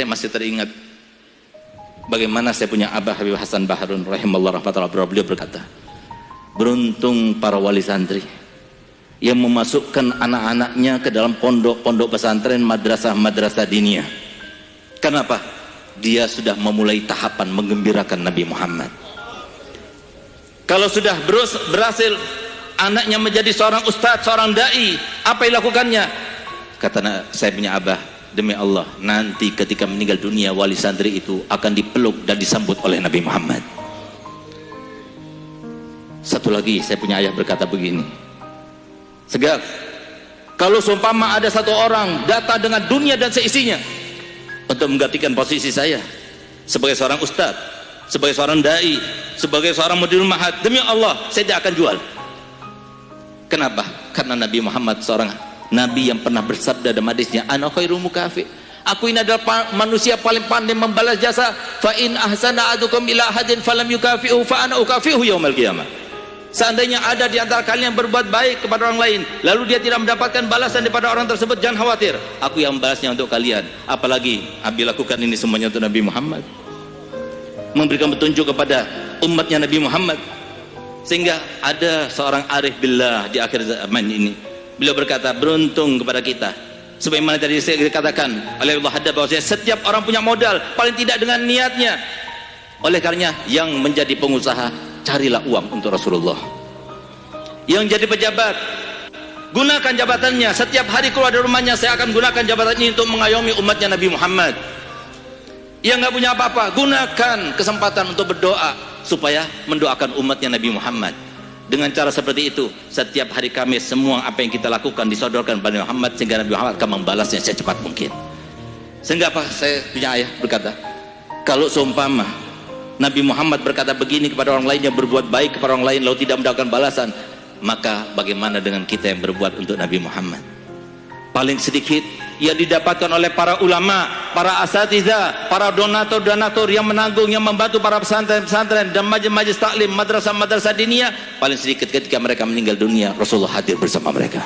Saya masih teringat bagaimana saya punya Abah Habib Hasan Baharun rahimallahu rahmatullah, beliau berkata, beruntung para wali santri yang memasukkan anak-anaknya ke dalam pondok-pondok pesantren, madrasah-madrasah diniyah. Kenapa? Dia sudah memulai tahapan menggembirakan Nabi Muhammad. Kalau sudah berhasil anaknya menjadi seorang ustadz, seorang da'i, apa yang dilakukannya? Kata saya punya Abah, demi Allah, nanti ketika meninggal dunia wali santri itu akan dipeluk dan disambut oleh Nabi Muhammad. Satu lagi saya punya ayah berkata begini, Segaf, kalau seumpama ada satu orang datang dengan dunia dan seisinya untuk menggantikan posisi saya sebagai seorang ustadz, sebagai seorang da'i, sebagai seorang mudirul ma'had, demi Allah saya tidak akan jual. Kenapa? Karena Nabi Muhammad seorang Nabi yang pernah bersabda dalam hadisnya, ana khairu mukafi, aku ini adalah manusia paling pandai membalas jasa. Fa in ahsana adukum ila ahadin falam yukafi'u fa ana ukafi'u yaumil qiyamah. Seandainya ada di antara kalian yang berbuat baik kepada orang lain, lalu dia tidak mendapatkan balasan daripada orang tersebut, jangan khawatir, aku yang membalasnya untuk kalian. Apalagi Abi lakukan ini semuanya untuk Nabi Muhammad, memberikan petunjuk kepada umatnya Nabi Muhammad. Sehingga ada seorang arif billah di akhir zaman ini, beliau berkata, beruntung kepada kita, sebagaimana tadi saya katakan oleh Allah Hadda, bahwasanya setiap orang punya modal, paling tidak dengan niatnya. Oleh karenanya yang menjadi pengusaha, carilah uang untuk Rasulullah. Yang jadi pejabat, gunakan jabatannya. Setiap hari keluar dari rumahnya, saya akan gunakan jabatan ini untuk mengayomi umatnya Nabi Muhammad. Yang nggak punya apa-apa, gunakan kesempatan untuk berdoa supaya mendoakan umatnya Nabi Muhammad. Dengan cara seperti itu, setiap hari Kamis semua apa yang kita lakukan disodorkan kepada Muhammad, sehingga Nabi Muhammad akan membalasnya secepat mungkin. Sehingga apa? Saya punya ayah berkata, kalau seumpama Nabi Muhammad berkata begini kepada orang lain yang berbuat baik kepada orang lain lalu tidak mendapatkan balasan, maka bagaimana dengan kita yang berbuat untuk Nabi Muhammad? Paling sedikit yang didapatkan oleh para ulama, para asatidzah, para donatur-donatur yang menanggung, yang membantu para pesantren-pesantren dan majelis taklim, madrasah-madrasah diniyah, paling sedikit ketika mereka meninggal dunia, Rasulullah hadir bersama mereka.